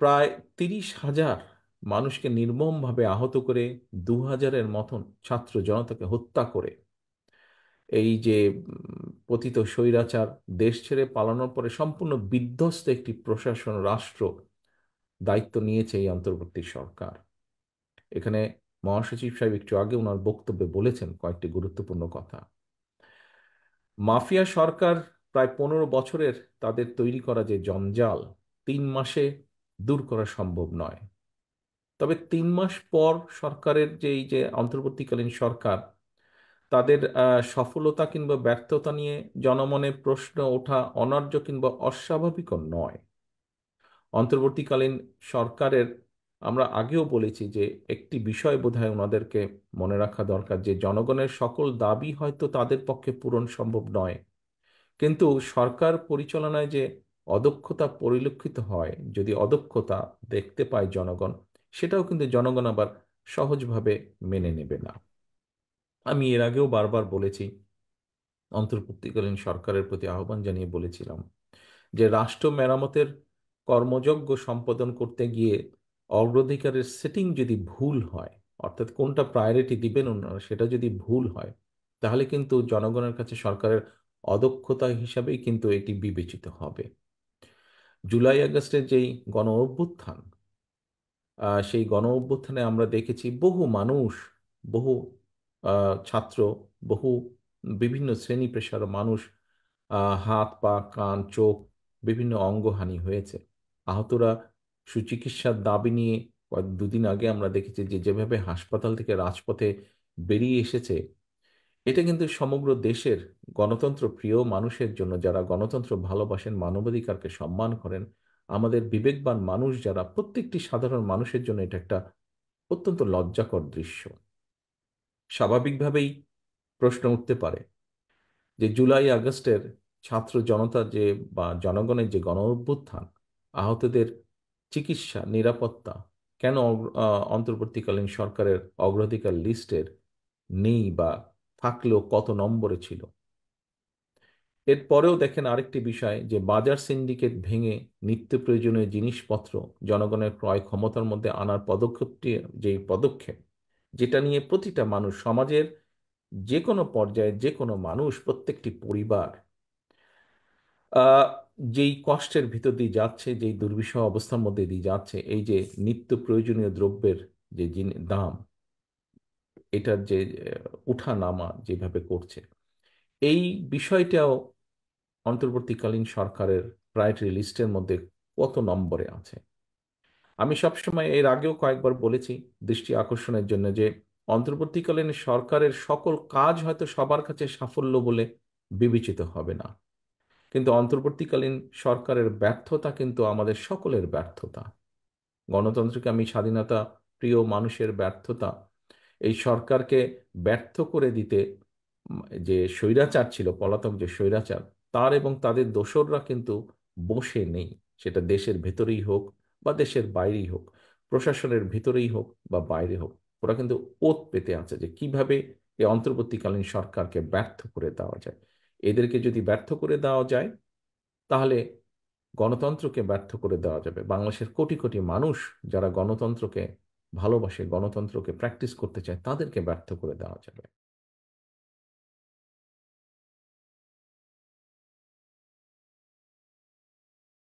প্রায় 30,000 মানুষকে নির্মমভাবে আহত করে, 2,000-এর মতন ছাত্র জনতাকে হত্যা করে এই যে পতিত স্বৈরাচার দেশ ছেড়ে পালানোর পরে সম্পূর্ণ বিধ্বস্ত একটি প্রশাসন রাষ্ট্র দায়িত্ব নিয়েছে এই অন্তর্বর্তী সরকার। এখানে মহাসচিব সাহেব একটু আগে ওনার বক্তব্যে বলেছেন কয়েকটি গুরুত্বপূর্ণ কথা। মাফিয়া সরকার প্রায় 15 বছরের তাদের তৈরি করা যে জঞ্জাল 3 মাসে দূর করা সম্ভব নয়। তবে 3 মাস পর সরকারের যে এই যে অন্তর্বর্তীকালীন সরকার, তাদের সফলতা কিংবা ব্যর্থতা নিয়ে জনমনে প্রশ্ন ওঠা অনার্য কিংবা অস্বাভাবিকও নয়। অন্তর্বর্তীকালীন সরকারের, আমরা আগেও বলেছি যে একটি বিষয় বোধহয় ওনাদেরকে মনে রাখা দরকার, যে জনগণের সকল দাবি হয়তো তাদের পক্ষে পূরণ সম্ভব নয়, কিন্তু সরকার পরিচালনায় যে অদক্ষতা পরিলক্ষিত হয়, যদি অদক্ষতা দেখতে পায় জনগণ, সেটাও কিন্তু জনগণ আবার সহজভাবে মেনে নেবে না। আমি এর আগেও বারবার বলেছি, অন্তর্বর্তীকালীন সরকারের প্রতি আহ্বান জানিয়ে বলেছিলাম যে রাষ্ট্র মেরামতের কর্মযজ্ঞ সম্পাদন করতে গিয়ে অগ্রাধিকারের সেটিং যদি ভুল হয়, অর্থাৎ কোনটা প্রায়োরিটি দিবেন ওনারা সেটা যদি ভুল হয়, তাহলে কিন্তু জনগণের কাছে সরকারের অদক্ষতা হিসাবেই কিন্তু এটি বিবেচিত হবে। জুলাই আগস্টের যেই গণ অভ্যুত্থান, সেই গণ অভ্যুত্থানে আমরা দেখেছি বহু মানুষ, বহু ছাত্র, বহু বিভিন্ন শ্রেণী পেশার মানুষ, হাত পা কান চোখ বিভিন্ন অঙ্গহানি হয়েছে। আহতরা সুচিকিৎসার দাবি নিয়ে দুদিন আগে আমরা দেখেছি যে যেভাবে হাসপাতাল থেকে রাজপথে বেরিয়ে এসেছে, এটা কিন্তু সমগ্র দেশের গণতন্ত্র প্রিয় মানুষের জন্য, যারা গণতন্ত্র ভালোবাসেন, মানবাধিকারকে সম্মান করেন, আমাদের বিবেকবান মানুষ যারা, প্রত্যেকটি সাধারণ মানুষের জন্য এটা একটা অত্যন্ত লজ্জাকর দৃশ্য। স্বাভাবিকভাবেই প্রশ্ন উঠতে পারে যে জুলাই আগস্টের ছাত্র জনতা যে বা জনগণের যে গণ অভ্যুত্থান, আহতদের চিকিৎসা নিরাপত্তা কেন অন্তর্বর্তীকালীন সরকারের অগ্রাধিকার লিস্টের নেই, বা থাকলেও কত নম্বরে ছিল। এরপরেও দেখেন আরেকটি বিষয়, যে বাজার সিন্ডিকেট ভেঙে নিত্য প্রয়োজনীয় জিনিসপত্র জনগণের ক্রয় ক্ষমতার মধ্যে আনার পদক্ষেপটি, যে পদক্ষেপ যেটা নিয়ে প্রতিটা মানুষ, সমাজের যে কোনো পর্যায়ে যে কোনো মানুষ, প্রত্যেকটি পরিবার আহ যেই কষ্টের ভিতর দিয়ে যাচ্ছে, যেই দুর্বিষহ অবস্থার মধ্যে দিয়ে যাচ্ছে, এই যে নিত্য প্রয়োজনীয় দ্রব্যের যে দাম, এটার যে উঠা নামা যেভাবে করছে, এই বিষয়টাও অন্তর্বর্তীকালীন সরকারের প্রায়োরিটি লিস্টের মধ্যে কত নম্বরে আছে। আমি সবসময় এর আগেও কয়েকবার বলেছি দৃষ্টি আকর্ষণের জন্য, যে অন্তর্বর্তীকালীন সরকারের সকল কাজ হয়তো সবার কাছে সাফল্য বলে বিবেচিত হবে না, কিন্তু অন্তর্বর্তীকালীন সরকারের ব্যর্থতা কিন্তু আমাদের সকলের ব্যর্থতা। গণতন্ত্রকে আমি স্বাধীনতা প্রিয় মানুষের ব্যর্থতা, এই সরকারকে ব্যর্থ করে দিতে, যে স্বৈরাচার ছিল, পলাতক যে স্বৈরাচার, তার এবং তাদের দোসররা কিন্তু বসে নেই। সেটা দেশের ভেতরেই হোক বা দেশের বাইরেই হোক, প্রশাসনের ভিতরেই হোক বা বাইরে হোক, ওরা কিন্তু ওত পেতে আছে যে কিভাবে এই অন্তর্বর্তীকালীন সরকারকে ব্যর্থ করে দেওয়া যায়। এদেরকে যদি ব্যর্থ করে দেওয়া যায়, তাহলে গণতন্ত্রকে ব্যর্থ করে দেওয়া যাবে। বাংলাদেশের কোটি কোটি মানুষ যারা গণতন্ত্রকে ভালোবাসে, গণতন্ত্রকে প্র্যাকটিস করতে চায়, তাদেরকে ব্যর্থ করে দেওয়া যাবে।